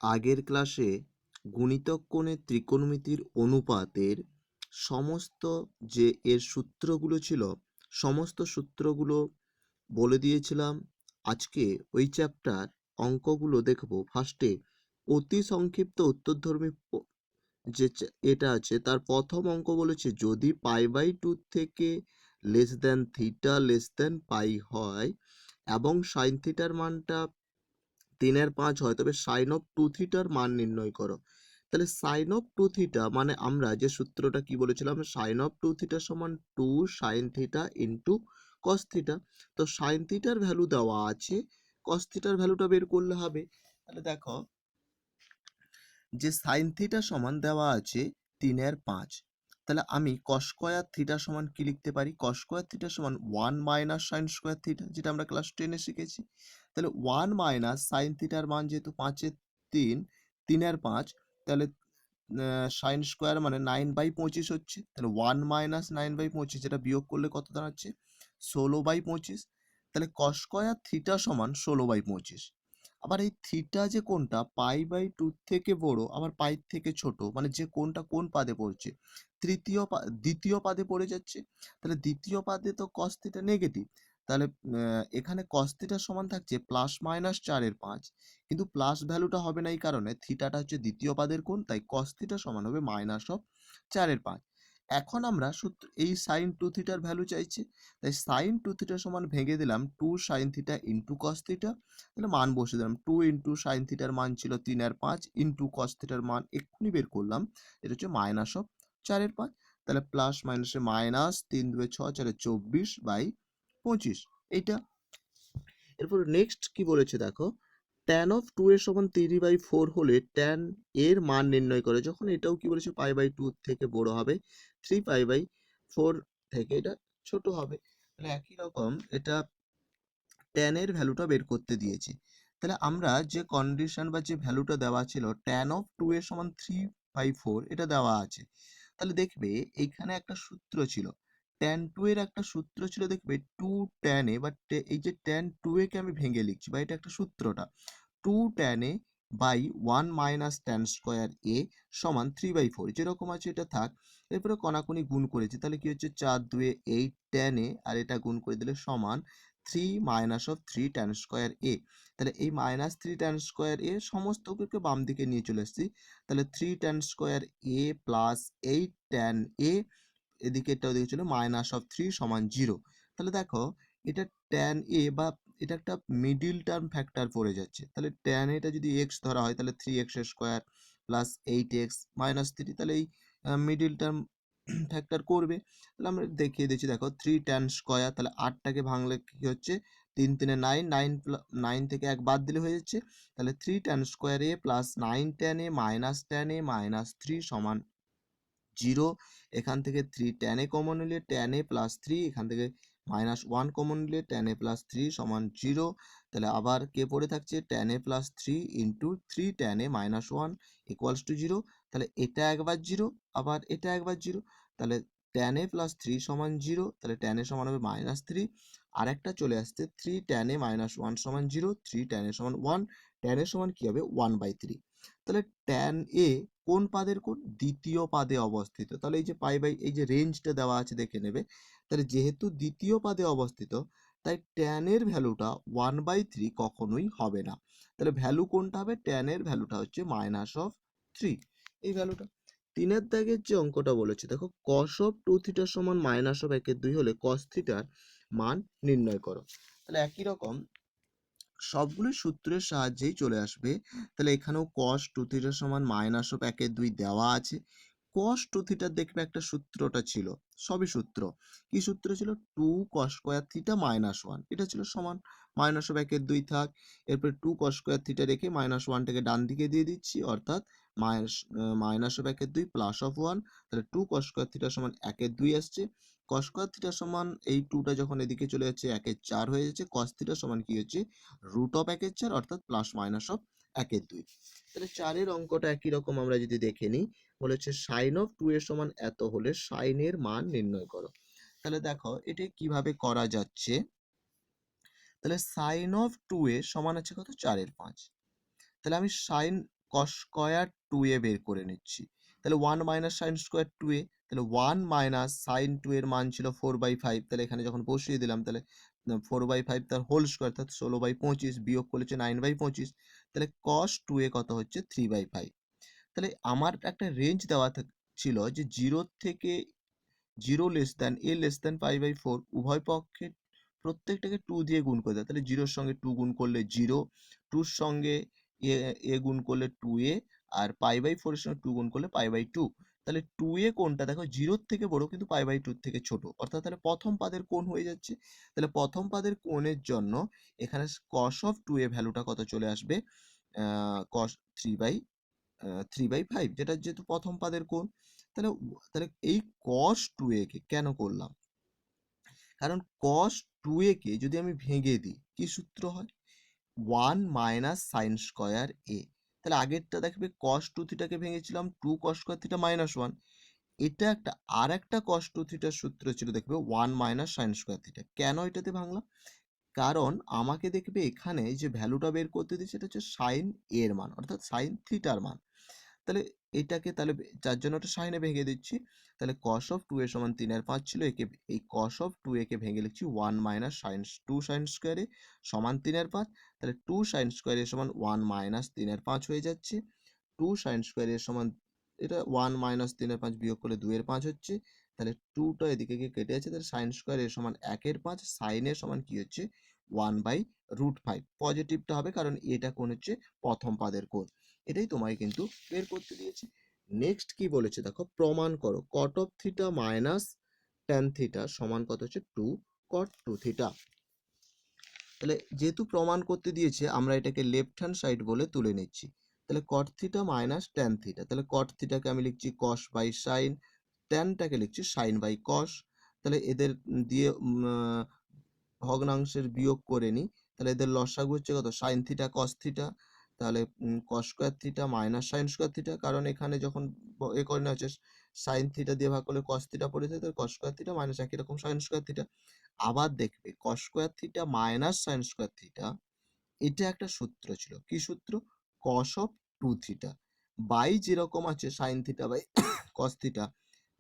আগের ক্লাসে গুণিতক কোণের ত্রিকোণমিতির অনুপাতের সমস্ত যে এর সূত্রগুলো ছিল সমস্ত সূত্রগুলো বলে দিয়েছিলাম। আজকে ওই চ্যাপ্টার অঙ্কগুলো দেখব। ফার্স্টে অতি সংক্ষিপ্ত উত্তরধর্মী এটা আছে তার প্রথম অঙ্ক বলেছে যদি π/2 থেকে less than theta less than pi হয় এবং সাইন থিটার মানটা 3/5 হয় তবে সাইন অফ 2 থিটার মান নির্ণয় করো। তাহলে সাইন অফ 2 থিটা মানে আমরা যে সূত্রটা কি বলেছিলাম, সাইন অফ 2 থিটা সমান 2 sine theta into cos theta. তো সাইন থিটার ভ্যালু দেওয়া আছে, কস থিটার ভ্যালুটা বের করলে হবে। তাহলে দেখো যে সাইন থিটা সমান দেওয়া আছে 3/5। তাহলে আমি কস স্কয়ার থিটা সমান কি লিখতে পারি? কস স্কয়ার থিটা সমান 1 মাইনাস সাইন স্কয়ার থিটা, যেটা আমরা ক্লাস 10 এ শিখেছি। তাহলে 1 মাইনাস সাইন থিটার মান যেহেতু 5 এর 3/5, তাহলে সাইন স্কয়ার মানে 9/25 হচ্ছে। তাহলে 1 মাইনাস 9/25 যেটা বিয়োগ করলে কত দাঁড়াচ্ছে? 16/25। তাহলে কস স্কয়ার থিটা সমান 16/25। আবার এই থিটা যে কোনটা π/2 থেকে বড় আবার পাই থেকে ছোট, মানে যে কোনটা কোন পাদে পড়ছে? দ্বিতীয় পাদে পড়ে যাচ্ছে। তাহলে দ্বিতীয় পাদে তো কস থিটা নেগেটিভ। তাহলে এখানে কস থিটা সমান থাকছে প্লাস মাইনাস 4/5, কিন্তু প্লাস ভ্যালুটা হবে না এই কারণে থিটাটা হচ্ছে দ্বিতীয় পাদের কোণ, তাই কস থিটা সমান হবে মাইনাস অফ 4/5। এখন আমরা সূত্র এই সাইন 2 থিটার ভ্যালু চাইছে, তাই সাইন 2 থিটা সমান ভেঙে দিলাম 2 sine theta into cos theta. তাহলে মান বসে দিলাম 2 ইন্টু সাইন থিটার মান ছিল 3/5 ইন্টু কস থিটার মান এক্ষুনি বের করলাম, এটা হচ্ছে মাইনাস অফ 4/5। তাহলে প্লাস মাইনাসে মাইনাস, 3 2 6 4 24/25 এইটা। এরপর নেক্সট কি বলেছে দেখো, tan অফ 2 এর সমান 3/4 হলে tan এর মান নির্ণয় করে। যখন এটাও কি বলেছে π/2 থেকে বড় হবে, 3π/4 থেকে এটা ছোট হবে। তাহলে একই রকম এটা tan এর ভ্যালুটা বের করতে দিয়েছে। তাহলে আমরা যে কন্ডিশন বা যে ভ্যালুটা দেওয়া ছিল tan অফ 2 এর সমান 3/4 এটা দেওয়া আছে। তাহলে দেখবে এইখানে একটা সূত্র ছিল, tan 2 এর একটা সূত্র ছিল, দেখবে 2 tan a, বাট এই যে tan 2 কে আমি ভেঙে লিখছি বা এটা একটা সূত্রটা 2 tan a by 1 minus tan square a সমান 3/4, যেরকম আছে এটা থাক। এরপরে কণাকণি গুণ করেছি, তাহলে কি হচ্ছে 4 2 8 tan a, আর এটা গুণ করে দিলে সমান 3 minus of 3 tan square a। তাহলে এই মাইনাস 3 tan স্কয়ার a সমস্তকে বাম দিকে নিয়ে চলে এসেছি। তাহলে 3 tan square a plus 8 tan a, এদিকে এটা ওদিকে ছিল মাইনাস অফ 3 সমান 0। তাহলে দেখো এটা tan a বা এটা একটা মিডিল টার্ম ফ্যাক্টর পড়ে যাচ্ছে। তাহলে tan এটা যদি x ধরা হয় তাহলে 3x square plus 8x minus 3, তাহলে এই মিডিল টার্ম ফ্যাক্টর করবে। তাহলে আমরা দেখিয়ে দিচ্ছি, দেখো 3 tan স্কয়ার, তাহলে 8টাকে ভাঙলে কি হচ্ছে 3 3 9, 9 থেকে 1 বাদ দিলে হয়ে যাচ্ছে। তাহলে 3 tan square a plus 9 tan a minus 3 সমান 0। এখান থেকে 3 tan a কমন নিলে tan a প্লাস 3, এখান থেকে মাইনাস 1 কমন নিলে tan a প্লাস 3 সমান 0। তাহলে আবার কে পড়ে থাকছে tan a plus 3 into 3 tan a minus 1 equals to 0। তাহলে এটা একবার 0, আবার এটা একবার 0। তাহলে tan a প্লাস 3 সমান 0, তাহলে tan a সমান হবে মাইনাস 3। আর একটা চলে আসছে 3 tan a মাইনাস 1 সমান 0, 3 tan a সমান 1, tan a সমান কি হবে 1/3। তাহলে tan a কোন পাদের কোণ? দ্বিতীয় পাদে অবস্থিত। তাহলে এই যে এই যে রেঞ্জটা দেওয়া আছে দেখে নেবে। তাহলে যেহেতু দ্বিতীয় পাদে অবস্থিত, তাই tan এর ভ্যালুটা 1/3 কখনোই হবে না। তাহলে ভ্যালু কোনটা হবে? tan এর ভ্যালুটা হচ্ছে মাইনাস অফ 3, এই ভ্যালুটা। 3 দাগের যে অঙ্কটা বলেছে দেখো, cos অফ 2 থিটা সমান মাইনাস অফ 1/2 হলে cos থিটার মান নির্ণয় করো। তাহলে একই রকম সবগুলো সূত্রের সাহায্যেই চলে আসবে। তাহলে এখানেও cos 2 থিটা সমান মাইনাস অফ 1/2 দেওয়া আছে। cos 2 থিটার দেখবে একটা সূত্রটা ছিল, সবই সূত্র। কি সূত্র ছিল? 2 cos স্কয়ার থিটা মাইনাস 1, এটা ছিল সমান মাইনাস অফ 1/2 থাক। এরপরে 2 cos স্কয়ার থিটা রেখে মাইনাস 1টাকে ডান দিকে দিয়ে দিচ্ছি, অর্থাৎ মাইনাস অফ 1/2 প্লাস অফ 1। তাহলে 2 cos স্কয়ার থিটা সমান 1/2 আসছে। cos স্কয়ার থিটা সমান এই 2টা যখন এদিকে চলে যাচ্ছে 1/4 হয়ে যাচ্ছে। cos থিটা সমান কি হচ্ছে? রুট অফ 1/4, অর্থাৎ প্লাস মাইনাস অফ 1/2। তাহলে 4 অঙ্কটা একই রকম আমরা যদি দেখে নিই, বলেছে সাইন অফ 2 এর সমান এত হলে সাইন এর মান নির্ণয় করো। তাহলে দেখো এটা কিভাবে করা যাচ্ছে। তাহলে সাইন অফ 2 এর সমান আছে কত? 4/5। তাহলে আমি সাইন কস স্কোয়ার 2a বের করে নিচ্ছি। তাহলে 1 মাইনাস সাইন স্কোয়ার 2a, তাহলে 1 মাইনাস সাইন 2 এর মান ছিল 4/5, তাহলে এখানে যখন বসিয়ে দিলাম তাহলে 4/5 তার হোল স্কোয়ার অর্থাৎ 16/25 বিয়োগ করলে 9/25, তাহলে কস 2a কত হচ্ছে 3/5। তাহলে আমার একটা রেঞ্জ দেওয়া ছিল যে 0 থেকে 0 less than a less than π/4 উভয় পক্ষে প্রত্যেকটাকে 2 দিয়ে গুণ করে দেয়। তাহলে 0 এর সঙ্গে 2 গুণ করলে 0, 2 এর সঙ্গে a গুণ করলে 2a, আর π/4 এর সঙ্গে 2 গুণ করলে π/2। তাহলে 2a কোণটা দেখো 0 এর থেকে বড় কিন্তু π/2 থেকে ছোট, অর্থাৎ তাহলে প্রথম পাদের কোণ হয়ে যাচ্ছে। তাহলে প্রথম পাদের কোণের জন্য এখানে cos of 2a ভ্যালুটা কত চলে আসবে, cos 3/5, যেটা যেহেতু প্রথম পাদের কোণ। তাহলে তাহলে এই cos 2a কে কেন করলাম, কারণ cos 2a কে যদি আমি ভেঙে দিই কি সূত্র হয়, 1 মাইনাস সাইন স্কোয়ার a। তাহলে আগেরটা দেখবে cos 2 থিটাকে ভেঙেছিলাম 2 cos square theta minus 1, এটা একটা আর একটা cos 2 থিটার সূত্র ছিল দেখবে 1 মাইনাস সাইন স্কোয়ার থিটা। কেন এটাতে ভাঙলাম, কারণ আমাকে দেখবে এখানে যে ভ্যালুটা বের করতে দিচ্ছে সেটা হচ্ছে সাইন এর মান অর্থাৎ সাইন থিটার মান। তাহলে এটাকে তাহলে যার জন্য ওটা সাইনে ভেঙে দিচ্ছি। তাহলে cos of 2a সমান 3/5 ছিল, একে এই cos of 2a কে ভেঙে লিখছি 1 মাইনাস সাইন 2 সাইন স্কোয়ার এ সমান 3/5। তাহলে 2 সাইন স্কোয়ার এ সমান 1 মাইনাস 3/5 হয়ে যাচ্ছে। 2 সাইন স্কোয়ার এর সমান এটা 1 মাইনাস 3/5 বিয়োগ করলে 2/5 হচ্ছে। তাহলে 2টা এদিকে গিয়ে কেটে যাচ্ছে, তাহলে সাইন স্কোয়ার এর সমান 1/5, সাইন এর সমান কি হচ্ছে 1/√5। পজিটিভটা হবে কারণ এটা কোণ হচ্ছে প্রথম পাদের কোণ। এটাই তোমায় কিন্তু বের করতে দিয়েছে। নেক্সট কি বলেছে দেখো, প্রমাণ করো cot of theta minus tan theta সমান কত হচ্ছে 2 cot 2 থিটা। তাহলে যেহেতু প্রমাণ করতে দিয়েছে আমরা এটাকে লেফট হ্যান্ড সাইড বলে তুলে নিচ্ছি। তাহলে cot theta minus tan theta, তাহলে cot থিটাকে আমি লিখছি cos বাই সাইন, ট্যানটাকে লিখছি সাইন বাই কস। তাহলে এদের দিয়ে ভগ্নাংশের বিয়োগ করে নিই, তাহলে এদের লসাগু হচ্ছে কত সাইন থিটা কস থিটা। তাহলে cos square theta minus sine square theta, কারণ এখানে যখন এ করে নেওয়া হচ্ছে সাইন থিটা দিয়ে ভাগ করলে কস থিটা পড়ে থাকে, কস স্কোয়ার থিটা মাইনাস একই রকম সাইন স্কোয়ার থিটা। আবার দেখবে কস square theta minus sine square theta, এটা একটা সূত্র ছিল, কি সূত্র, কস অফ 2 থিটা বাই যেরকম আছে sine theta by cos theta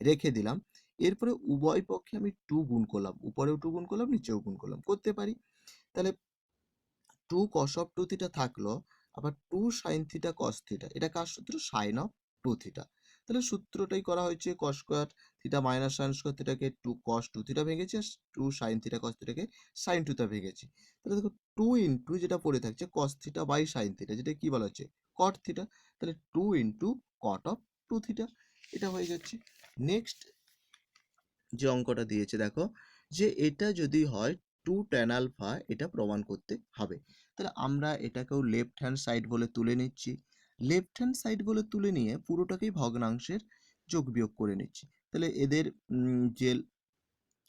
রেখে দিলাম। এরপরে উভয় পক্ষে আমি 2 গুণ করলাম, উপরেও 2 গুণ করলাম নিচেও গুণ করলাম, করতে পারি। তাহলে 2 cos of 2 থিটা থাকলো, আবার 2 sin থিটা cos থিটা, এটা কার সূত্র, সাইন অফ 2 থিটা। তাহলে সূত্রটাই করা হয়েছে, cos square theta minus sine square থিটাকে 2 cos 2 থিটা ভেঙেছি, 2 sin থিটা cos থিটাকে sin 2 থিটা ভেঙেছি। তাহলে দেখো 2 ইন্টু যেটা পড়ে থাকছে cos theta by sin theta, যেটা কি বলা হচ্ছে cot থিটা, তাহলে 2 ইন্টু cot অফ 2 থিটা, এটা হয়ে যাচ্ছে। নেক্সট যে অঙ্কটা দিয়েছে দেখো, যে এটা যদি হয় 2 tan আলফা, এটা প্রমাণ করতে হবে। তাহলে আমরা এটাকেও লেফট হ্যান্ড সাইড বলে তুলে নিচ্ছি। লেফট হ্যান্ড সাইড বলে তুলে নিয়ে পুরোটাকেই ভগ্নাংশের যোগ বিয়োগ করে নিচ্ছি। তাহলে এদের যে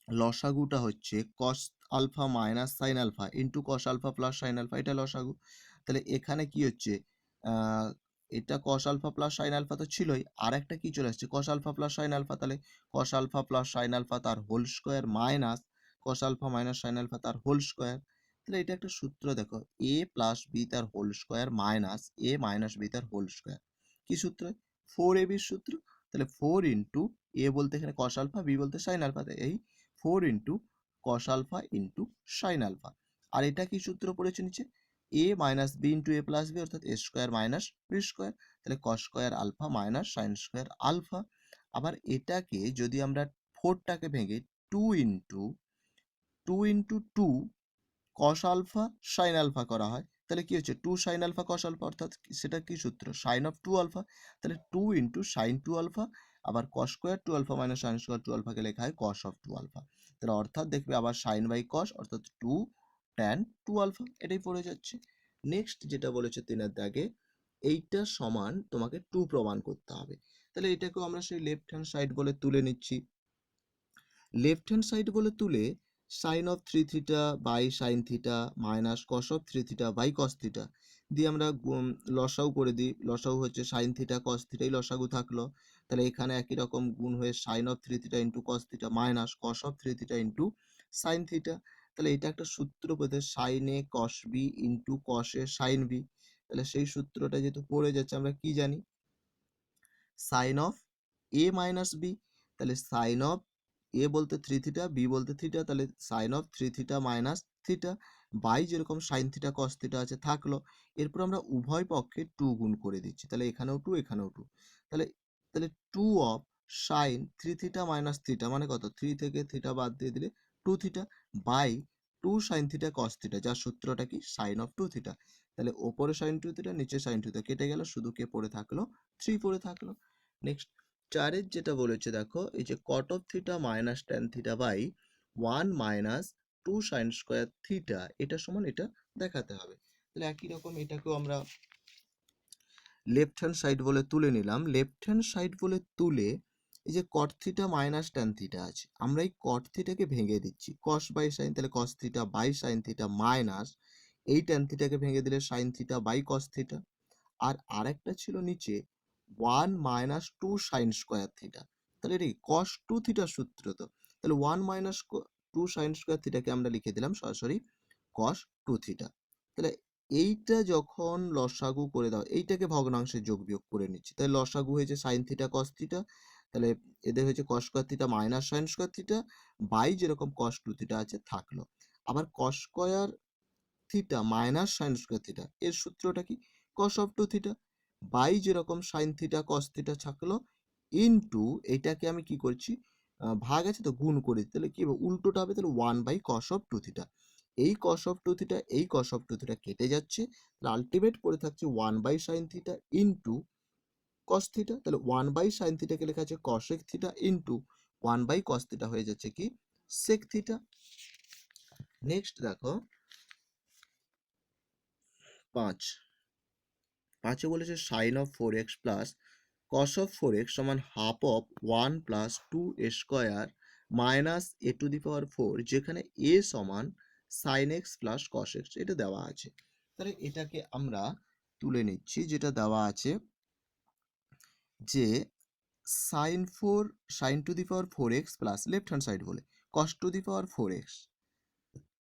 লসাগুটা হচ্ছে cos alpha minus sine alpha into cos alpha plus sine alpha, এটা লসাগু। তাহলে এখানে কি হচ্ছে, আহ, এটা cos alpha plus sine alpha তো ছিলই, আর একটা কি চলে আসছে cos alpha plus sine alpha, তাহলে cos alpha plus sine alpha তার whole square minus cos alpha minus sine alpha তার হোল স্কোয়ার। তাহলে এটা একটা সূত্র দেখো, a প্লাস বি তার whole square minus a minus B তার হোল স্কোয়ার, কি সূত্র, 4ab সূত্র। তাহলে 4 ইন্টু a বলতে এখানে cos আলফা, বি বলতে সাইন আলফা, এই 4 into cos alpha into sine alpha. আর এটা কি সূত্র পড়েছে নিচে, a minus B into A plus B অর্থাৎ A square minus B square. তাহলে cos square alpha minus sine square alpha. আবার এটাকে যদি আমরা 4টাকে ভেঙে 2 into 2 cos alpha sine alpha করা হয়, তাহলে কি হচ্ছে 2 সাইন আলফা cos আলফা, অর্থাৎ সেটা কি সূত্র, সাইন অফ 2 আলফা। তাহলে 2 ইন্টু সাইন 2 আলফা, আবার cos square 2 alpha minus sine square 2 আলফাকে লেখা হয় cos অফ 2 আলফা। তাহলে অর্থাৎ দেখবে আবার সাইন বাই cos অর্থাৎ 2 tan 2 আলফা, এটাই পড়ে যাচ্ছে। নেক্সট যেটা বলেছে 3-এর দাগে, এইটা সমান তোমাকে 2 প্রমাণ করতে হবে। তাহলে এটাকেও আমরা সেই লেফট হ্যান্ড সাইড বলে তুলে নিচ্ছি। লেফট হ্যান্ড সাইড বলে তুলে sine of 3 theta by sine theta minus cos of 3 theta by cos theta দিয়ে আমরা লসাগু করে দিই। লসাগু হচ্ছে সাইন থিটা কস থিটাই লসাগু থাকলো। তাহলে এখানে একই রকম গুণ হয়ে sine of 3 theta into cos theta minus cos of 3 theta into sine theta. তাহলে এটা একটা সূত্র পেতে sine A cos B into cos A sine B. তাহলে সেই সূত্রটা যেহেতু পড়ে যাচ্ছে, আমরা কি জানি, sine of A minus B. তাহলে সাইন অফ এ বলতে 3 থিটা, বি বলতে থিটা, তাহলে sine of 3 theta minus theta by যেরকম সাইন থিটা কস থিটা আছে থাকলো। এরপর আমরা উভয় পক্ষে 2 গুণ করে দিচ্ছি, তাহলে এখানেও 2 এখানেও 2। তাহলে তাহলে 2 of sine 3 theta minus theta মানে কত, 3 থেকে থিটা বাদ দিয়ে দিলে 2 theta by 2 sine theta cos theta, যার সূত্রটা কি, সাইন অফ 2 থিটা। তাহলে ওপরে সাইন 2 থিটা, নিচে সাইন 2 থিটা কেটে গেল, শুধু কে পড়ে থাকলো, 3 পড়ে থাকলো। নেক্সট 4 এর যেটা বলেছে দেখো, এই যে cot of theta minus tan theta by 1 minus 2 sine square theta, এটা সমান এটা দেখাতে হবে। তাহলে একই রকম এটাকেও আমরা লেফট হ্যান্ড সাইড বলে তুলে নিলাম। লেফট হ্যান্ড সাইড বলে তুলে এই যে কট থিটা মাইনাস ট্যান থিটা আছে, আমরা এই কট থিটাকে ভেঙে দিচ্ছি, কস বাই সাইন, তাহলে cos theta by sine theta minus এই ট্যান থিটাকে ভেঙে দিলে sine theta by cos theta. আর আরেকটা ছিল নিচে 1 মাইনাস 2 সাইন স্কোয়ার থিটা, তাহলে এটা কস 2 থিটার সূত্র তো, তাহলে 1 মাইনাস 2 সাইন স্কোয়ার থিটাকে আমরা লিখে দিলাম সরাসরি কস 2 থিটা। তাহলে এইটা যখন লসাগু করে দাও, এইটাকে ভগ্নাংশে যোগ বিয়োগ করে নিচ্ছি, তাহলে লসাগু হয়েছে সাইন থিটা কস থিটা, তাহলে এদের হয়েছে cos square theta minus sine square theta by যেরকম কস 2 থিটা আছে থাকলো। আবার cos square theta minus sine square theta এর সূত্রটা কি, কস অফ 2 থিটা বাই যেরকম সাইন থিটা কস থিটা থাকলো ইনটু, এইটাকে আমি কি করছি, ভাগ আছে তো গুণ করে, তাহলে কি হবে, উল্টোটা হবে, তাহলে 1 বাই কস অফ 2 থিটা। এই কস অফ 2 থিটা এই কস অফ 2 থিটা কেটে যাচ্ছে, তাহলে আলটিমেট পড়ে থাকছে 1 by sine theta into cos theta, তাহলে 1 বাই সাইন থিটাকে লেখা আছে cosec theta into 1 by cos theta হয়ে যাচ্ছে কি সেক থিটা। নেক্সট দেখো 5 বলেছে sine of 4x plus cos of 4x সমান half of 1 plus 2 A square minus A to the power 4, যেখানে এ সমান sine x plus cos x, এটা দেওয়া আছে। তাহলে এটাকে আমরা তুলে নিচ্ছি, যেটা দেওয়া আছে যে sine to the power 4x plus left hand side বলে cos two the power 4x।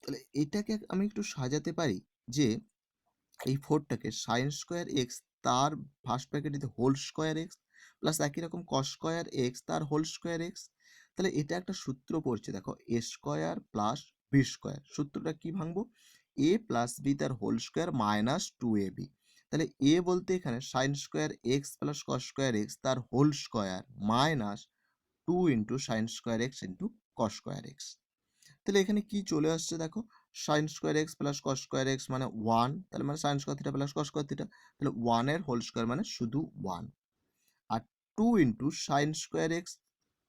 তাহলে এটাকে আমি একটু সাজাতে পারি যে এই 4টাকে সাইন স্কোয়ার এক্স তার ফার্স্ট ব্র্যাকেটে হোল স্কোয়ার এক্স প্লাস একই রকম কস স্কোয়ার এক্স তার হোল স্কোয়ার এক্স। তাহলে এটা একটা সূত্র পড়ছে দেখো, A square plus B square, সূত্রটা কি ভাঙবো, এ প্লাস বি তার হোল স্কোয়ার মাইনাস 2ab। তাহলে এ বলতে এখানে sine square x plus cos square x তার whole square minus 2 into sine square x into cos square x. তাহলে এখানে কি চলে আসছে দেখো, sine square x plus cos square x মানে 1, তাহলে মানে sine square theta plus cos square theta, তাহলে 1 এর হোল স্কোয়ার মানে শুধু 1। আর 2 into sine square x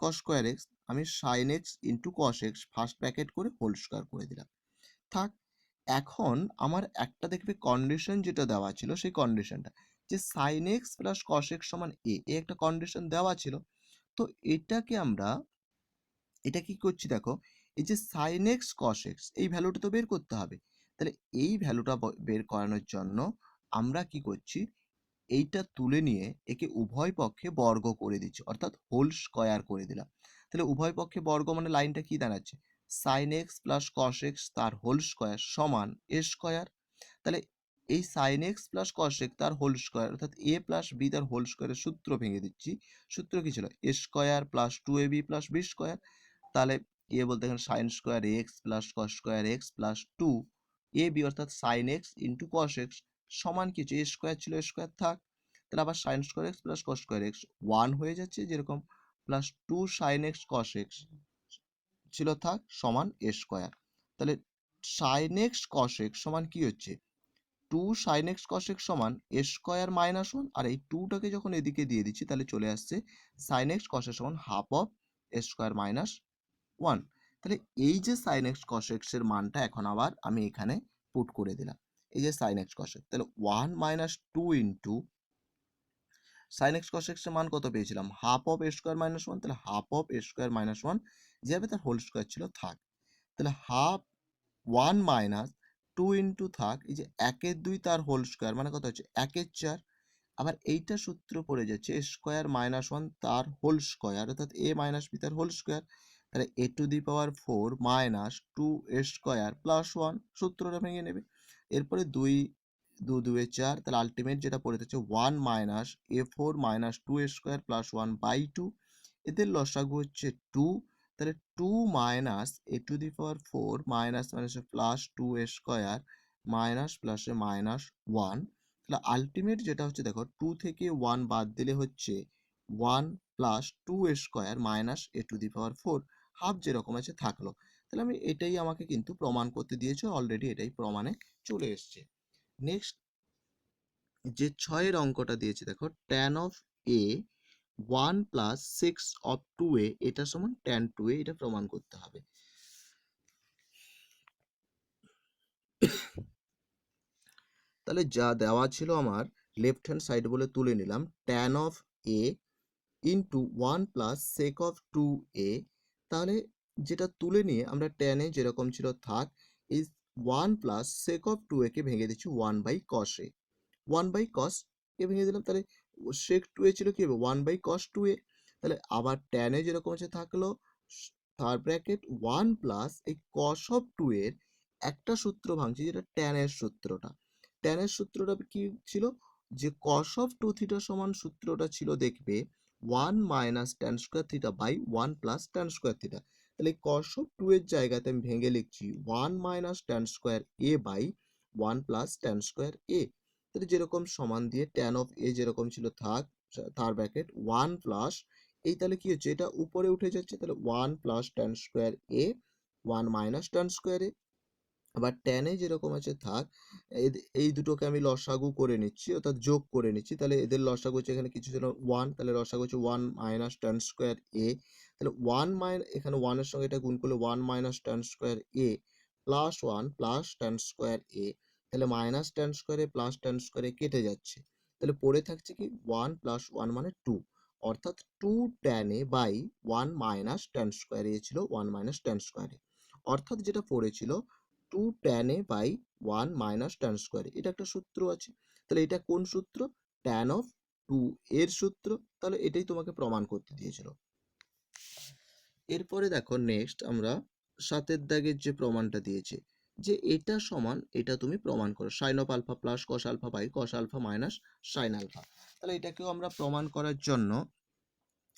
cos square x, আমি sine x into cos x first bracket করে হোল স্কোয়ার করে দিলাম। থাক, এখন আমার একটা দেখবে কন্ডিশন যেটা দেওয়া ছিল, সেই কন্ডিশনটা যে sine x plus cos x সমান এ, একটা কন্ডিশন দেওয়া ছিল। তো এটাকে আমরা, এটা কি করছি দেখো, এই যে সাইন এক্স কস এক্স এই ভ্যালুটা তো বের করতে হবে। তাহলে এই ভ্যালুটা বের করানোর জন্য আমরা কি করছি, এইটা তুলে নিয়ে একে উভয় পক্ষে বর্গ করে দিচ্ছি, অর্থাৎ হোল স্কয়ার করে দিলাম। তাহলে উভয় পক্ষে বর্গ মানে লাইনটা কি দাঁড়াচ্ছে, sine x plus cos x তার হোল স্কয়ার সমান এ স্কয়ার। তাহলে এই sine x plus cos x তার হোল স্কয়ার অর্থাৎ এ প্লাস বি তার হোল স্কয়ারের সূত্র ভেঙে দিচ্ছি। সূত্র কি ছিল, এ স্কয়ার প্লাস 2ab প্লাস বি স্কয়ার। তাহলে এ বলতে এখানে sine square x plus cos square x plus 2ab অর্থাৎ sine x into cos x সমান কিছু এ স্কোয়ার ছিল, এ স্কোয়ার থাক, তাহলে আবার sign square x plus cos square x 1 হয়ে যাচ্ছে যেরকম, plus 2 sine x cos x ছিল থাক সমান এ স্কোয়ার। তাহলে সাইন এক্স কস এক্স সমান কি হচ্ছে, 2 সাইন এক্স কস এক্স সমান এ স্কোয়ার মাইনাস 1, আর এই 2টাকে যখন এদিকে দিয়ে দিচ্ছি তাহলে চলে আসছে সাইন এক্স কস এক্স সমান half of A square minus 1। তাহলে এই যে সাইন এক্স কস এক্স এর মানটা এখন আবার আমি এখানে পুট করে দিলাম, এই যে সাইন এক্স কস এক্স, তাহলে 1 minus 2 into sine x cos x এর মান কত পেয়েছিলাম, half of A square minus 1, তাহলে half of A square minus 1 যেভাবে তার হোল স্কোয়ার ছিল থাক, তাহলে হাফ 1 মাইনাস 2 ইন্টু থাক এই যে 1/2 তার হোল স্কোয়ার মানে কত হচ্ছে 1/4। আবার এইটা সূত্র পড়ে যাচ্ছে এ স্কোয়ার মাইনাস 1 তার হোল স্কোয়ার অর্থাৎ এ মাইনাস বি তার হোল স্কোয়ার, তাহলে A to the power 4 minus 2 A square plus 1, সূত্রটা ভেঙে নেবে। এরপরে 2 2 2 4, তাহলে আলটিমেট যেটা পড়ে থাকছে 1 minus a4 minus 2a square plus 1/2, এদের লসাগু হচ্ছে 2, তাহলে 2 minus a two the power 4 minus মাইনাসে প্লাস 2a স্কোয়ার মাইনাস প্লাসে মাইনাস 1, তাহলে আলটিমেট যেটা হচ্ছে দেখো 2 থেকে 1 বাদ দিলে হচ্ছে 1 plus 2a square minus a two the power 4, half যেরকম আছে থাকলো। তাহলে আমি এটাই আমাকে কিন্তু প্রমাণ করতে দিয়েছে, অলরেডি এটাই প্রমাণে চলে এসছে। নেক্সট যে 6-এর অঙ্কটা দিয়েছে দেখো, tan of a 1 plus 6 of 2a এটা সমান tan 2a, এটা প্রমাণ করতে হবে। তাহলে যা দেওয়া ছিল আমার লেফট হ্যান্ড সাইড বলে তুলে নিলাম, tan of a into 1 plus sec of 2a, তাহলে যেটা তুলে নিয়ে আমরা tan এ যেরকম ছিল থাক, এই 1 প্লাস sec অফ 2a কে ভেঙে দিচ্ছি 1 by cos a, 1 by cos A ভেঙে দিলাম, তাহলে sec 2a ছিল কি হবে 1 বাই cos 2a, তাহলে আবার tan এ যেরকম আছে থাকলো থার্ড ব্র্যাকেট 1 প্লাস এই cos অফ 2 এর একটা সূত্র ভাঙছি যেটা tan এর সূত্রটা, tan এর সূত্রটা কি ছিল, যে cos অফ 2 থিটা সমান সূত্রটা ছিল দেখবে 1 minus tan square theta by 1 plus tan square theta, তাহলে cos অফ 2 এর জায়গাতে আমি ভেঙে লিখছি 1 minus tan square a by 1 plus tan square a, তাহলে যেরকম সমান দিয়ে tan অফ a যেরকম ছিল থাক, তার ব্র্যাকেট 1 প্লাস এই, তাহলে কি হচ্ছে এটা উপরে উঠে যাচ্ছে, তাহলে 1 plus tan square a 1 minus tan square a, আবার tan এ যেরকম আছে থাক, এই দুটোকে আমি লসাগু করে নিচ্ছি অর্থাৎ যোগ করে নিচ্ছি, তাহলে এদের লসাগু হচ্ছে এখানে কিছু ছিল 1, তাহলে লসাগু হচ্ছে 1 মাইনাস tan স্কোয়ার a, তাহলে 1 মাইনাস এখানে 1 এর সঙ্গে এটা গুণ করলে 1 minus tan square a plus 1 plus tan square a, তাহলে minus tan square a plus tan square a কেটে যাচ্ছে, তাহলে পড়ে থাকছে কি 1 প্লাস 1 মানে 2, অর্থাৎ 2 tan a by 1 minus tan square a ছিল 1 মাইনাস tan স্কোয়ার a, অর্থাৎ যেটা পড়েছিল 2 tan a by 1 minus tan square, এটা একটা সূত্র আছে, তাহলে এটা কোন সূত্র, tan অফ 2 এর সূত্র, তাহলে এটাই তোমাকে প্রমাণ করতে দিয়েছিল। এরপরে দেখো নেক্সট আমরা 7-এর দাগের যে প্রমাণটা দিয়েছে, যে এটা সমান এটা তুমি প্রমাণ করো sin of alpha plus cos alpha by cos alpha minus sin alpha, তাহলে এটাকেও আমরা প্রমাণ করার জন্য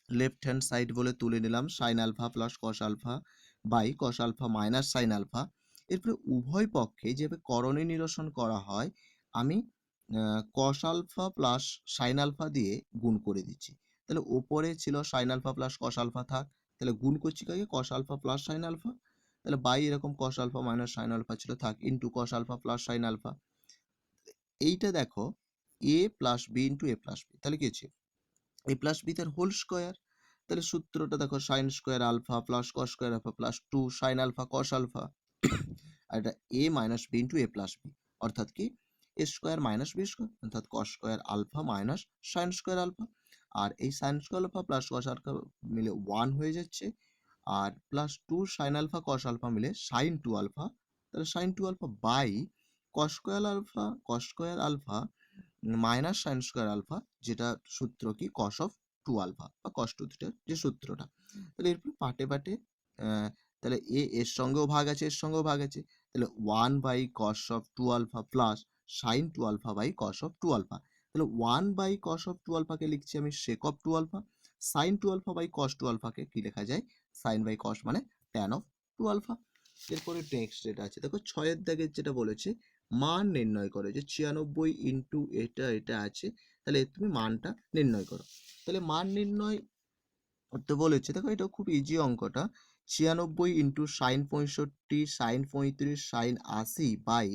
লেফট হ্যান্ড সাইড বলে তুলে নিলাম sin alpha plus cos alpha by cos alpha minus sin alpha, এরপরে উভয় পক্ষে যেভাবে করণী নিরসন করা হয় আমি cos alpha plus sin alpha দিয়ে গুণ করে দিচ্ছি, তাহলে ওপরে ছিল sin alpha plus cos alpha থাক, তাহলে গুণ করছি কাকে cos alpha plus sin alpha, তাহলে বাই এরকম cos alpha minus sin alpha ছিল থাক into cos alpha plus sin alpha, এইটা দেখো a plus B into A plus B, তাহলে কি হচ্ছে a প্লাস বি তার হোল স্কোয়ার, তাহলে সূত্রটা দেখো sine square alpha plus cos square alpha plus 2 sine alpha cos alpha, আর এটা A minus B into A plus B, অর্থাৎ কি A square minus B square অর্থাৎ cos square alpha minus sine square alpha, আর এই sine square alpha plus cos alpha মিলে 1 হয়ে যাচ্ছে, আর plus 2 sine alpha cos alpha মিলে সাইন 2 আলফা, তাহলে sine 2 alpha by cos square alpha minus sine square alpha, যেটা সূত্র কি কস অফ 2 আলফা বা কস 2 থিটার যে সূত্রটা, তাহলে এরপর পাটে পাটে তাহলে এর সঙ্গেও ভাগ আছে এর সঙ্গেও ভাগ আছে, তাহলে 1 by cos of 2 alpha plus sine 2 alpha by cos of 2 alpha, তাহলে 1 বাই কস অফ 2 আলফাকে লিখছি আমি sec of 2 alpha, sine 2 alpha by cos 2 আলফাকে কি লেখা যায় সাইন বাই কস মানে ট্যান অফ 2 আলফা। এরপরে নেক্সট যেটা আছে দেখো 6-এর দাগের যেটা বলেছে মান নির্ণয় করে, যে 96 ইন্টু এটা আছে, তাহলে তুমি মানটা নির্ণয় করো, তাহলে মান নির্ণয় করতে বলেছে দেখো এটা খুব ইজি অঙ্কটা, 96 into sine 65 sine 35 sine 80 by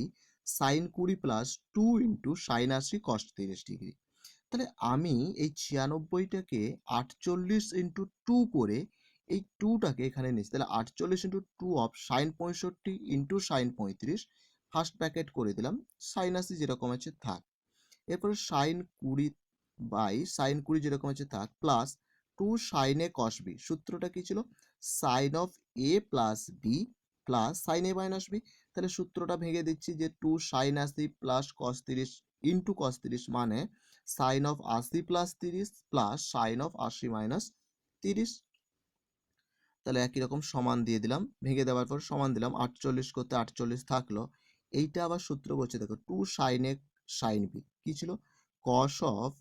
sine 20 plus 2 into sine 80 cos 30 degree, তাহলে আমি এই 96টাকে 48 ইন্টু 2 করে এই 2টাকে এখানে নিচ্ছি, তাহলে 48 into 2 of sign 65 into sign 35 first bracket করে দিলাম, সাইন 80 যেরকম আছে থাক, এরপরে সাইন 20 বাই সাইন 20 যেরকম আছে থাক plus 2 sine A cos B, সূত্রটা কি ছিল sine of A plus B plus sine A minus B, তাহলে সূত্রটা ভেঙে দিচ্ছি যে 2 sine 80 plus cos 30 into cos 30 মানে sine of 80 plus 30 plus sine of 80 minus 30, তাহলে একই রকম সমান দিয়ে দিলাম, ভেঙে দেওয়ার পর সমান দিলাম, 48 করতে 48 থাকলো, এইটা আবার সূত্র বলছে দেখো 2 সাইন এ সাইন বি। কি ছিল? Cos of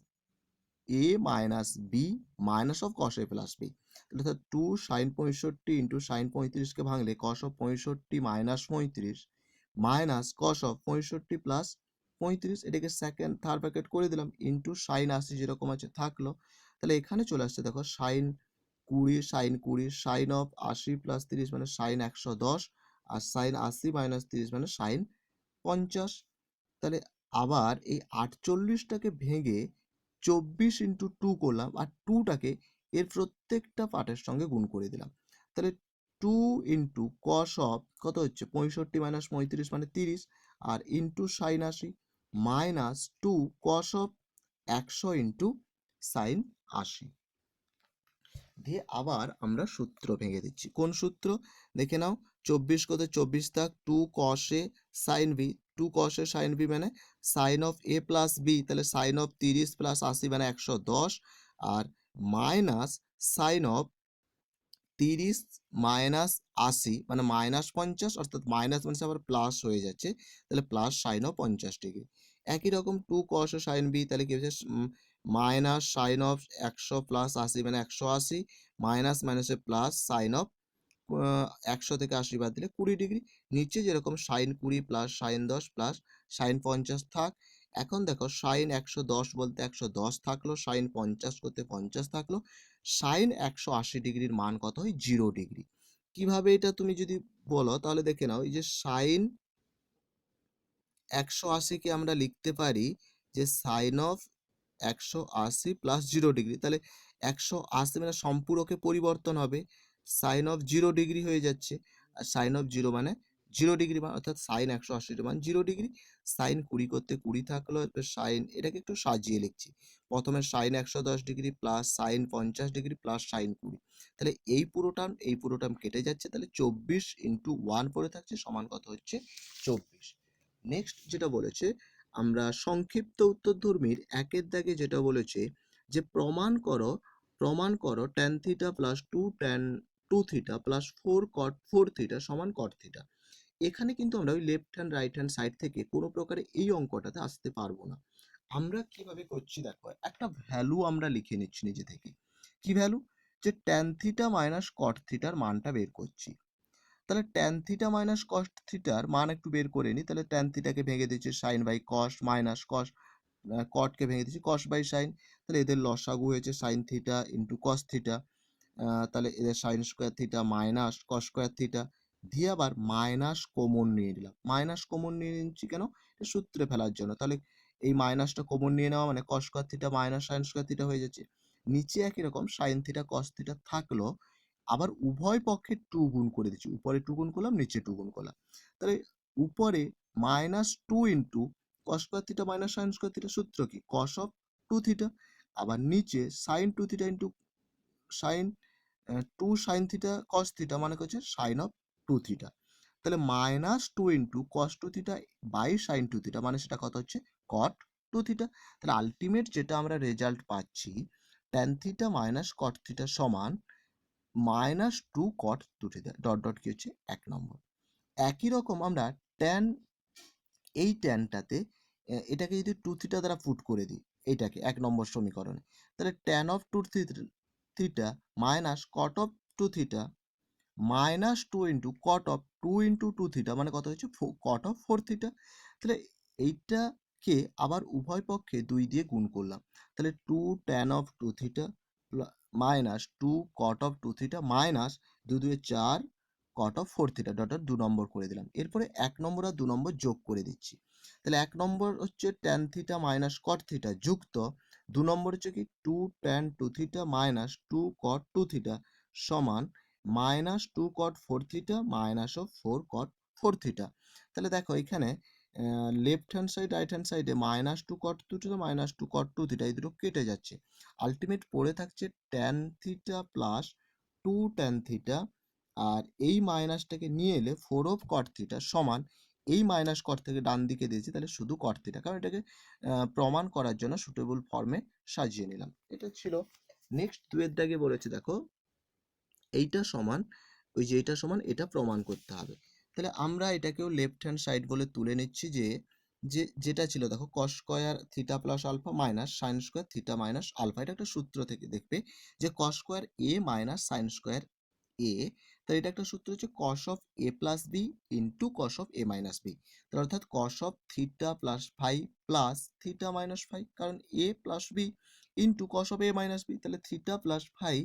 A minus B minus of cos A plus B. অর্থাৎ 2 সাইন 65 ইন্টু সাইন 35কে ভাঙলে cos of 65 minus 35 minus cos of 65 plus 35, এটাকে সেকেন্ড থার্ড ব্র্যাকেট করে দিলাম ইন্টু সাইন 80 যেরকম আছে থাকলো। তাহলে এখানে চলে আসছে দেখো সাইন 20 সাইন অফ 80 প্লাস 30 মানে সাইন 110 আর সাইন 80 মাইনাস 30 মানে সাইন 50। তাহলে আবার এই 48টাকে ভেঙে 24 ইন্টু 2 করলাম আর 2টাকে এর প্রত্যেকটা পার্টের সঙ্গে গুণ করে দিলাম। তাহলে 2 ইন্টু কস অফ কত হচ্ছে 65 মাইনাস 35 মানে 30 আর into sine 80 minus 2 cos of 100 into sine 80 দিয়ে আবার আমরা সূত্র ভেঙে দিচ্ছি। কোন সূত্র দেখে নাও? 24 কত 24 থাক 2 cos a sin b, 2 cos a sin b মানে sine of a plus B, তাহলে সাইন অফ 30 প্লাস 80 মানে 110 আর মাইনাস সাইন অফ 30 মাইনাস 80 মানে মাইনাস 50, অর্থাৎ মাইনাস মানে আবার প্লাস হয়ে যাচ্ছে, তাহলে প্লাস সাইন অফ 50 ডিগ্রি। একই রকম 2 cos সাইন বি, তাহলে কি হচ্ছে মাইনাস সাইন অফ 100 প্লাস 80 মানে 180 মাইনাস মাইনাসে প্লাস সাইন অফ 100 থেকে 80 বাদ দিলে 20 ডিগ্রি। নিচে যেরকম sine 20 plus sine 10 plus sine 50 থাক। এখন দেখো সাইন 110 বলতে 110 থাকলো, সাইন 50 করতে 50 থাকলো, সাইন 180 ডিগ্রির মান কত হয় 0 ডিগ্রি। কিভাবে এটা তুমি যদি বলো তাহলে দেখে নাও, এই যে সাইন 180 কে আমরা লিখতে পারি যে সাইন অফ 180 প্লাস 0 ডিগ্রি, তাহলে 180 মানে সম্পূরকে পরিবর্তন হবে, সাইন অফ 0 ডিগ্রি হয়ে যাচ্ছে আর সাইন অফ 0 মানে 0 ডিগ্রি, অর্থাৎ সাইন 180 মান 0 ডিগ্রি। সাইন 20 করতে 20 থাকলো, সাইন এটাকে একটু সাজিয়ে লিখছি, প্রথমে sine 110 degree plus sine 50 degree plus sine 20, তাহলে এই পুরো টার্ম কেটে যাচ্ছে, তাহলে 24 ইন্টু 1 পড়ে থাকছে সমান কত হচ্ছে 24। নেক্সট যেটা বলেছে আমরা সংক্ষিপ্ত উত্তরধর্মীর একের দাগে যেটা বলেছে যে প্রমাণ করো tan theta plus 2 theta plus 4 cot 4 theta সমান cot থিটা। এখানে কিন্তু আমরা ওই left hand right hand side থেকে কোনো প্রকারে এই অঙ্কটাতে আসতে পারবো না। আমরা কিভাবে করছি দেখো, একটা ভ্যালু আমরা লিখে নিচ্ছি নিজে থেকে। কি ভ্যালু? যে tan থিটা মাইনাস cot থিটার মানটা বের করছি। তাহলে ট্যান থিটা মাইনাস কস থিটার মান একটু বের করে নিই। তাহলে ট্যান থিটাকে ভেঙে দিচ্ছি sine by cos minus cos, কটকে ভেঙে দিচ্ছি কস বাই সাইন, তাহলে এদের লসাগু হয়েছে sine theta into cos theta, তাহলে এদের sine square theta minus cos square theta দিয়ে আবার মাইনাস কমন নিয়ে নিলাম। মাইনাস কমন নিয়ে নিচ্ছি কেন? এটা সূত্রে ফেলার জন্য। তাহলে এই মাইনাসটা কমন নিয়ে নেওয়া মানে কস square theta minus sine square theta হয়ে যাচ্ছে। নিচে একই রকম সাইন থিটা কস থিটা থাকলো, আবার উভয় পক্ষে 2 গুণ করে দিচ্ছি, উপরে 2 গুণ করলাম নিচে 2 গুণ করলাম, তাহলে উপরে minus 2 into cos square theta minus sine square theta, সূত্র কি কস অফ 2 থিটা, আবার নিচে sine 2 theta into sine 2 sine theta cos theta মানে হচ্ছে সাইন অফ 2 থিটা, তাহলে minus 2 into cos 2 theta by sine 2 theta মানে সেটা কত হচ্ছে কট 2 থিটা। তাহলে আলটিমেট যেটা আমরা রেজাল্ট পাচ্ছি tan theta minus cot theta সমান minus 2 cot 2 theta dot dot কি হচ্ছে 1 নম্বর। একই রকম আমরা ট্যান এই ট্যানটাতে এটাকে যদি 2 থিটা দ্বারা পুট করে দিই এইটাকে 1 নম্বর সমীকরণে, তাহলে tan of 2 theta minus caught of 2 theta minus 2 into cot of 2 into 2 theta মানে কত হচ্ছে কট অফ 4 থিটা। তাহলে এইটাকে আবার উভয় পক্ষে 2 দিয়ে গুণ করলাম, তাহলে 2 tan of 2 theta minus 2 cot of 2 theta minus 2 2 4 cot of 4 theta dot 2 number করে দিলাম। এরপরে 1 নম্বর আর 2 নম্বর যোগ করে দিচ্ছি, তাহলে 1 নম্বর হচ্ছে tan theta minus cot theta যুক্ত 2 নম্বর হচ্ছে কি 2 tan 2 theta minus 2 cot 2 theta সমান minus 2 cot 4 theta minus of 4 cot 4 theta. তাহলে দেখো এখানে left hand side right hand সাইডে minus 2 cot 2 theta minus 2 cot 2 theta এই দুটো কেটে যাচ্ছে, আলটিমেট পড়ে থাকছে tan theta plus 2 tan theta, আর এই মাইনাসটাকে নিয়ে এলে 4 অফ কট থিটা সমান এই মাইনাস কট থেকে ডান দিকে দিয়েছি, তাহলে শুধু কট থিটা, কারণ এটাকে প্রমাণ করার জন্য সুটেবল ফর্মে সাজিয়ে নিলাম। এটা ছিল। নেক্সট 2 এর দাগে বলেছে দেখো এইটা সমান ওই যে এটা সমান এটা প্রমাণ করতে হবে। তাহলে আমরা এটাকেও লেফট হ্যান্ড সাইড বলে তুলে নিচ্ছি যে যেটা ছিল দেখো cos square theta plus alpha minus sine square theta minus alpha, এটা একটা সূত্র থেকে দেখবে যে cos square A minus sine square A, তাহলে এটা একটা সূত্র হচ্ছে cos of A plus B into cos of A minus B, তাহলে অর্থাৎ cos of theta plus phi plus theta minus phi, কারণ A plus B into cos of A minus B, তাহলে theta plus phi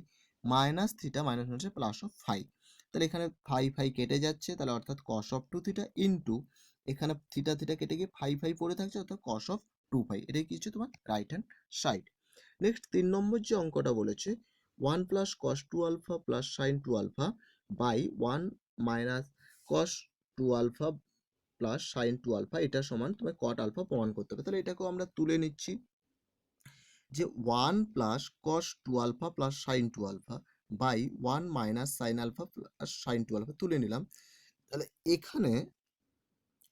minus theta minus হচ্ছে plus of phi, তাহলে এখানে phi phi কেটে যাচ্ছে, তাহলে অর্থাৎ cos of two theta into এখানে থিটা থিটা কেটে গিয়ে ফাই ফাই পড়ে থাকছে, অর্থাৎ কস অফ টু ফাই, এটাই কি হচ্ছে তোমার right hand side. Next 3 number যে অঙ্কটা বলেছে 1 plus cos two alpha plus sine two alpha by 1 minus cos two alpha plus sine two alpha, এটা সমান তোমার কট আলফা প্রমাণ করতে হবে। তাহলে এটাকেও আমরা তুলে নিচ্ছি যে 1 plus cos two alpha plus sine two alpha by 1 minus sine alpha plus sine two alpha তুলে নিলাম। তাহলে এখানে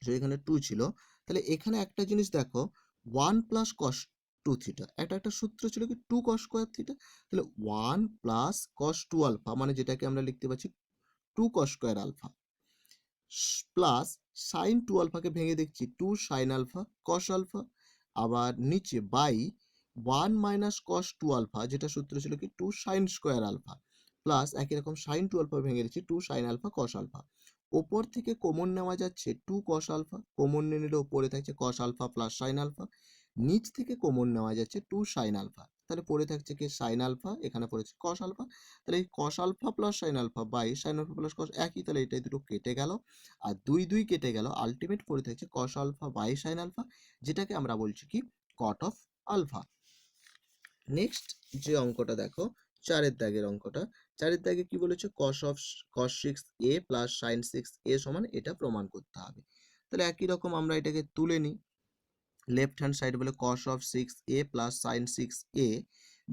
এখানে 2 ছিল, তাহলে এখানে একটা জিনিস দেখো 1 প্লাস কস টু থিটা, একটা সূত্র ছিল কি 2 কস স্কোয়ার থিটা, তাহলে 1 প্লাস কস টু আলফা মানে যেটাকে আমরা লিখতে পাচ্ছি 2 cos square alpha plus sine two আলফাকে ভেঙে দেখছি 2 সাইন আলফা কস আলফা, আবার নিচে by 1 minus cos two alpha যেটা সূত্র ছিল কি 2 সাইন স্কোয়ার আলফা প্লাস একই রকম সাইন টু আলফা ভেঙে দিচ্ছি 2 সাইন আলফা কস আলফা, ওপর থেকে কমন নেওয়া যাচ্ছে 2 কস আলফা, কমন নিয়ে নিলে ওপরে থাকছে cos alpha plus sine alpha, নিচ থেকে কমন নেওয়া যাচ্ছে 2 সাইন আলফা, তাহলে পড়ে থাকছে কি সাইন আলফা, এখানে পড়েছে কস আলফা, তাহলে এই cos alpha plus sine alpha by sine alpha plus cos একই, তাহলে এটাই দুটো কেটে গেল আর দুই দুই কেটে গেল, আলটিমেট পড়ে থাকছে cos alpha by sine alpha, যেটাকে আমরা বলছি কি কট অফ আলফা। নেক্সট যে অঙ্কটা দেখো 4 দাগের অঙ্কটা, 4 দাগে কি বলেছে কস 6 এ প্লাস সাইন 6 এ সমান, এটা প্রমাণ করতে হবে। তাহলে একই রকম আমরা এটাকে তুলে নিই, লেফট হ্যান্ড সাইড বলে cos of 6 A plus sign 6 এ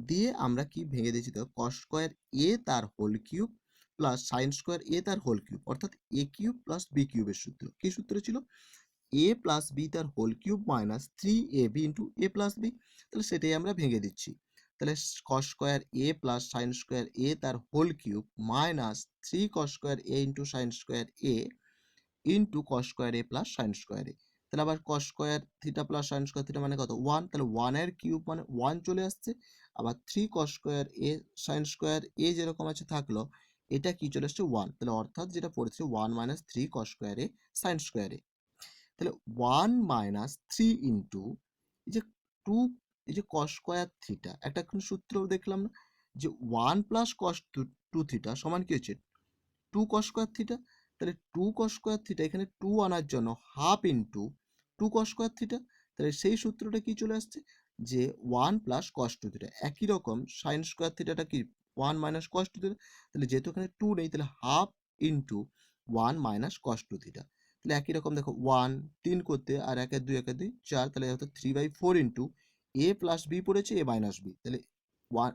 দিয়ে আমরা কি ভেঙে দিয়েছি দেখো কস স্কোয়ার এ তার whole cube plus sine square A তার হোল কিউব, অর্থাৎ এ কিউব প্লাস বি কিউবের সূত্র, কি সূত্র ছিল এ প্লাস বি তার whole cube minus 3ab into A plus B, তাহলে সেটাই আমরা ভেঙে দিচ্ছি, তাহলে cos square A plus sine square A তার whole cube minus 3 cos square A into sine square A into cos square A plus sine square A, তাহলে আবার cos square theta plus sine square theta মানে কত 1, তাহলে 1 এর cube মানে 1 চলে আসছে, আবার 3 কস স্কোয়ার এ সাইন স্কোয়ার এ যেরকম আছে থাকলো, এটা কি চলে আসছে 1, তাহলে অর্থাৎ যেটা পড়েছে 1 minus 3 cos square A sign square A, তাহলে 1 মাইনাস 3 ইন্টু এই যে 2 এই যে কস স্কোয়ার থিটা, একটা কোন সূত্র দেখলাম না যে 1 প্লাস কস টু থিটা সমান কি হচ্ছে 2 কস স্কোয়ার থিটা, তাহলে 2 কস স্কোয়ার থিটা এখানে 2 আনার জন্য half into 2 cos square theta, তাহলে সেই সূত্রটা কি চলে আসছে যে 1 প্লাস কস টু থিটা, একই রকম সাইন স্কোয়ার থিটাটা কি 1 মাইনাস কস টু থিটা, তাহলে যেহেতু এখানে 2 নেই তাহলে half into 1 minus cos two theta, তাহলে একই রকম দেখো 1 3 করতে আর 1 এর 2 1 এর 2 4, তাহলে হয়তো 3/4 ইন্টু এ প্লাস বি পড়েছে এ মাইনাস বি, তাহলে 1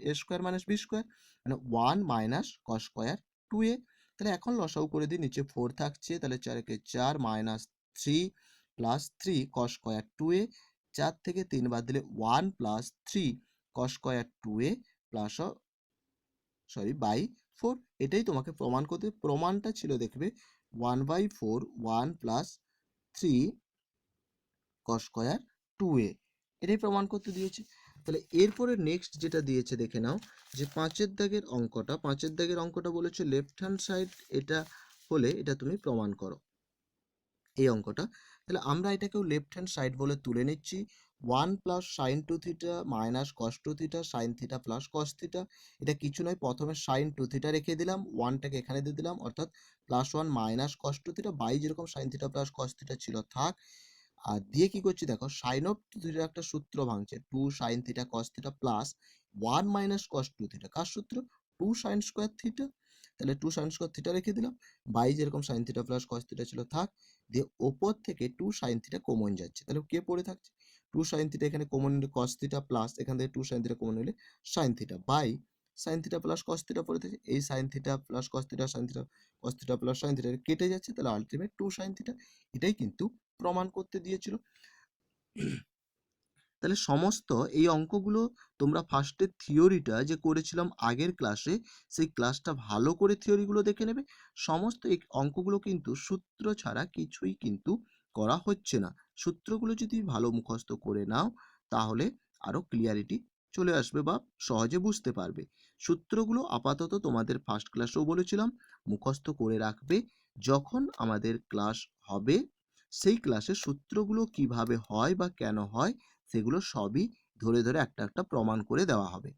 এ স্কোয়ার মাইনাস বি স্কোয়ার মানে 1 মাইনাস কস স্কোয়ার 2a, তাহলে এখন লসাগু করে দিই, নিচে 4 থাকছে, তাহলে 4 একে 4 minus 3 plus 3 cos square 2a, 4 থেকে 3 বাদ দিলে 1 plus 3 cos square 2a plus by 4, এটাই তোমাকে প্রমাণ করতে, প্রমাণটা ছিল দেখবে 1/4 1 প্লাস 3 কস স্কোয়ার 2a, এটাই প্রমাণ করতে দিয়েছে। তাহলে এরপরে নেক্সট যেটা দিয়েছে দেখে নাও যে 5 দাগের অঙ্কটা বলেছে লেফট হ্যান্ড সাইড এটা হলে এটা তুমি প্রমাণ করো এই অঙ্কটা, তাহলে আমরা এটাকেও লেফট হ্যান্ড সাইড বলে তুলে নিচ্ছি 1 plus sine two theta minus cos two theta sine theta plus cos theta, এটা কিছু নয় প্রথমে সাইন টু থিটা রেখে দিলাম 1টাকে এখানে দিয়ে দিলাম, অর্থাৎ plus 1 minus cos two theta by যেরকম sine theta plus cos theta ছিল থাক, আর দিয়ে কি করছি দেখো সাইন অফ টু থিটা একটা সূত্র ভাঙছে 2 sine theta cos theta plus 1 minus cos two theta, কার সূত্র 2 সাইন স্কোয়ার থিটা, তাহলে 2 সাইন স্কোয়ার থিটা রেখে দিলাম বাই যেরকম sine theta plus cos theta ছিল থাক, দিয়ে ওপর থেকে 2 সাইন থিটা কমন যাচ্ছে, তাহলে কে পড়ে থাকছে 2 সাইন থিটা, এখানে কমন নিলে কস থিটা প্লাস এখান থেকে 2 সাইন থিটা কমন নিলে sine theta by sine theta plus cos theta পড়ে থাকে, এই sine theta plus cos theta sine theta cos theta plus sine theta কেটে যাচ্ছে, তাহলে আলটিমেট 2 সাইন থিটা, এটাই কিন্তু প্রমাণ করতে দিয়েছিল। তাহলে সমস্ত এই অঙ্কগুলো তোমরা ফার্স্টে থিওরিটা যে করেছিলাম আগের ক্লাসে সেই ক্লাসটা ভালো করে থিওরিগুলো দেখে নেবে, সমস্ত এই অঙ্কগুলো কিন্তু সূত্র ছাড়া কিছুই কিন্তু করা হচ্ছে না। সূত্রগুলো যদি ভালো মুখস্থ করে নাও তাহলে আরও ক্লিয়ারিটি চলে আসবে বা সহজে বুঝতে পারবে। সূত্রগুলো আপাতত তোমাদের ফার্স্ট ক্লাসেও বলেছিলাম মুখস্থ করে রাখবে। যখন আমাদের ক্লাস হবে সেই ক্লাসে সূত্রগুলো কিভাবে হয় বা কেন হয় সেগুলো সবই ধরে ধরে একটা একটা প্রমাণ করে দেওয়া হবে।